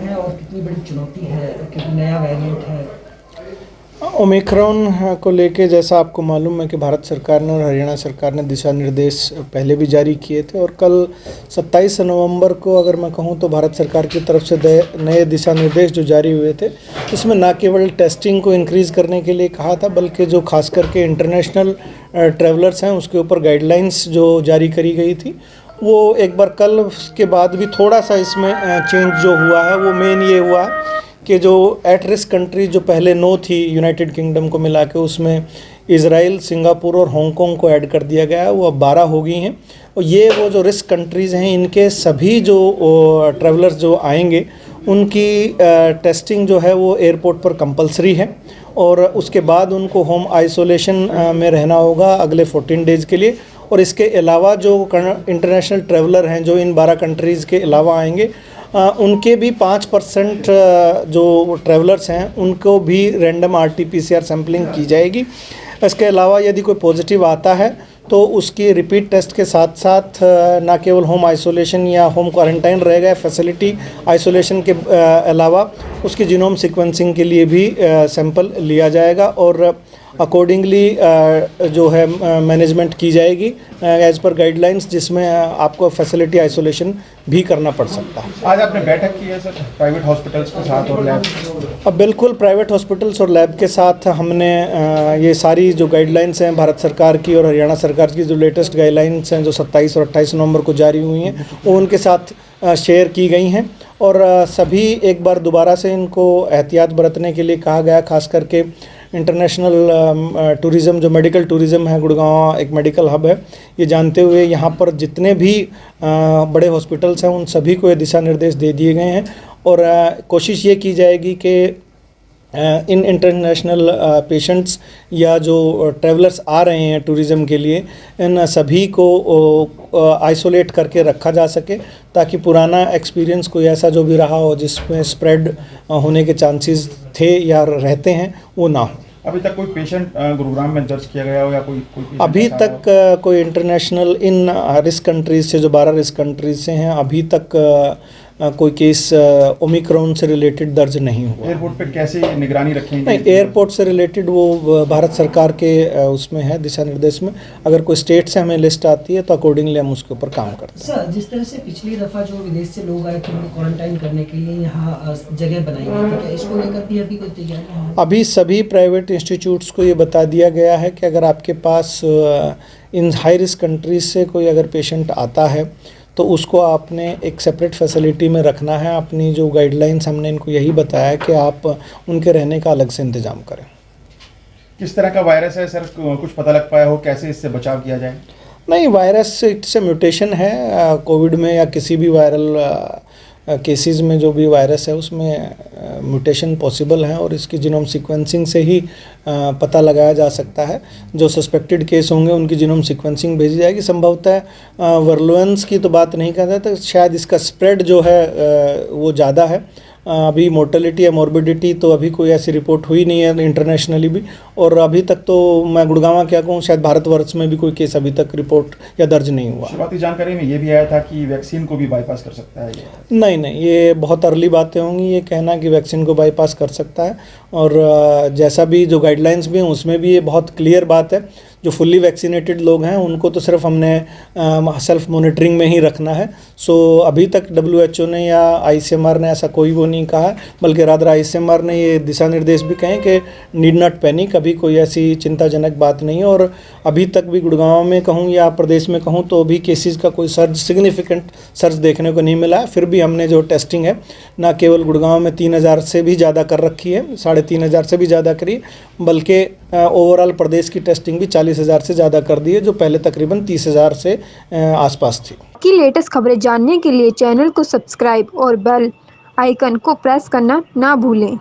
है और कितनी बड़ी चुनौती है क्योंकि नया वेरिएंट है? ओमिक्रॉन को लेके जैसा आपको मालूम है कि भारत सरकार ने और हरियाणा सरकार ने दिशा निर्देश पहले भी जारी किए थे और कल 27 नवंबर को अगर मैं कहूँ तो भारत सरकार की तरफ से नए दिशा निर्देश जो जारी हुए थे, इसमें ना केवल टेस्टिंग को इंक्रीज़ करने के लिए कहा था, बल्कि जो खास करके इंटरनेशनल ट्रैवलर्स हैं उसके ऊपर गाइडलाइंस जो जारी करी गई थी, वो एक बार कल के बाद भी थोड़ा सा इसमें चेंज जो हुआ है वो मेन ये हुआ है कि जो एट रिस्क कंट्री जो पहले 9 थी यूनाइटेड किंगडम को मिला के, उसमें इज़राइल, सिंगापुर और हांगकांग को ऐड कर दिया गया है, वो अब 12 हो गई हैं। और ये वो जो रिस्क कंट्रीज़ हैं इनके सभी जो ट्रैवलर्स जो आएंगे उनकी टेस्टिंग जो है वो एयरपोर्ट पर कंपलसरी है और उसके बाद उनको होम आइसोलेशन में रहना होगा अगले 14 डेज़ के लिए। और इसके अलावा जो इंटरनेशनल ट्रैवलर हैं जो इन 12 कंट्रीज़ के अलावा आएंगे, उनके भी 5% जो ट्रैवलर्स हैं उनको भी रैंडम RT-PCR सैम्पलिंग की जाएगी। इसके अलावा यदि कोई पॉजिटिव आता है तो उसकी रिपीट टेस्ट के साथ साथ ना केवल होम आइसोलेशन या होम क्वारंटाइन रहेगा, फैसिलिटी आइसोलेशन के अलावा उसकी जीनोम सीक्वेंसिंग के लिए भी सैंपल लिया जाएगा और अकॉर्डिंगली जो है मैनेजमेंट की जाएगी एज़ पर गाइडलाइंस, जिसमें आपको फैसिलिटी आइसोलेशन भी करना पड़ सकता है। आज आपने बैठक की है सर प्राइवेट हॉस्पिटल्स के साथ और लैब? अब बिल्कुल प्राइवेट हॉस्पिटल्स और लैब के साथ हमने ये सारी जो गाइडलाइंस हैं भारत सरकार की और हरियाणा सरकार की, जो लेटेस्ट गाइडलाइंस हैं जो 27 और 28 नवंबर को जारी हुई हैं, वो उनके साथ शेयर की गई हैं और सभी एक बार दोबारा से इनको एहतियात बरतने के लिए कहा गया, खास करके इंटरनेशनल टूरिज़म जो मेडिकल टूरिज़म है, गुड़गांव एक मेडिकल हब है, ये जानते हुए यहाँ पर जितने भी बड़े हॉस्पिटल्स हैं उन सभी को ये दिशा निर्देश दे दिए गए हैं और कोशिश ये की जाएगी कि इन इंटरनेशनल पेशेंट्स या जो ट्रैवलर्स आ रहे हैं टूरिज़म के लिए, इन सभी को आइसोलेट करके रखा जा सके ताकि पुराना एक्सपीरियंस कोई ऐसा जो भी रहा हो जिसमें स्प्रेड होने के चांसेस थे या रहते हैं वो ना हो। अभी तक कोई पेशेंट गुरुग्राम में दर्ज किया गया हो या कोई अभी तक कोई इंटरनेशनल इन रिस्क कंट्रीज से जो 12 रिस्क कंट्रीज से हैं, अभी तक कोई केस ओमिक्रॉन से रिलेटेड दर्ज नहीं हुआ। एयरपोर्ट पे कैसे निगरानी रखेंगे? नहीं, एयरपोर्ट से रिलेटेड वो भारत सरकार के उसमें है दिशा निर्देश में। अगर कोई स्टेट से हमें लिस्ट आती है तो अकॉर्डिंगली हम उसके ऊपर काम करते हैं। सर, जिस तरह से पिछली दफ़ा जो विदेश से लोग आए थे उनको क्वारंटाइन करने के लिए यहाँ जगह बनाई गई थी, क्या इसको लेकर भी अभी कोई तैयारी है? अभी सभी प्राइवेट इंस्टीट्यूट्स को ये बता दिया गया है कि अगर आपके पास इन हाई रिस्क कंट्रीज से कोई अगर पेशेंट आता है तो उसको आपने एक सेपरेट फैसिलिटी में रखना है। अपनी जो गाइडलाइंस हमने इनको यही बताया है कि आप उनके रहने का अलग से इंतज़ाम करें। किस तरह का वायरस है सर, कुछ पता लग पाया हो? कैसे इससे बचाव किया जाए? नहीं, वायरस इट्स ए म्यूटेशन है। कोविड में या किसी भी वायरल केसेस में जो भी वायरस है उसमें म्यूटेशन पॉसिबल है और इसकी जीनोम सीक्वेंसिंग से ही पता लगाया जा सकता है। जो सस्पेक्टेड केस होंगे उनकी जीनोम सीक्वेंसिंग भेजी जाएगी। संभवतः वर्लुएंस की तो बात नहीं कर रहे, तो शायद इसका स्प्रेड जो है वो ज़्यादा है। अभी मोर्टेलिटी या मॉर्बिडिटी तो अभी कोई ऐसी रिपोर्ट हुई नहीं है इंटरनेशनली भी, और अभी तक तो मैं गुड़गांव क्या कहूँ, शायद भारतवर्ष में भी कोई केस अभी तक रिपोर्ट या दर्ज नहीं हुआ। शुरुआती जानकारी में ये भी आया था कि वैक्सीन को भी बाईपास कर सकता है ये। नहीं, ये बहुत अर्ली बातें होंगी ये कहना कि वैक्सीन को बाईपास कर सकता है, और जैसा भी जो गाइडलाइंस भी हैं उसमें भी ये बहुत क्लियर बात है। जो फुल्ली वैक्सीनेटेड लोग हैं उनको तो सिर्फ हमने सेल्फ मॉनिटरिंग में ही रखना है। सो अभी तक WHO ने या ICMR ने ऐसा कोई वो नहीं कहा, बल्कि रादर ICMR ने ये दिशा निर्देश भी कहें कि नीड नॉट पैनिक, अभी कोई ऐसी चिंताजनक बात नहीं है। और अभी तक भी गुड़गांव में कहूँ या प्रदेश में कहूँ तो अभी केसेस का कोई सिग्निफिकेंट सर्ज देखने को नहीं मिला है। फिर भी हमने जो टेस्टिंग है ना केवल गुड़गांव में 3000 से भी ज़्यादा कर रखी है, 3500 से भी ज़्यादा करी, बल्कि ओवरऑल प्रदेश की टेस्टिंग भी 40,000 से ज़्यादा कर दी है, जो पहले तकरीबन 30,000 से आसपास थी। की लेटेस्ट खबरें जानने के लिए चैनल को सब्सक्राइब और बेल आइकन को प्रेस करना ना भूलें।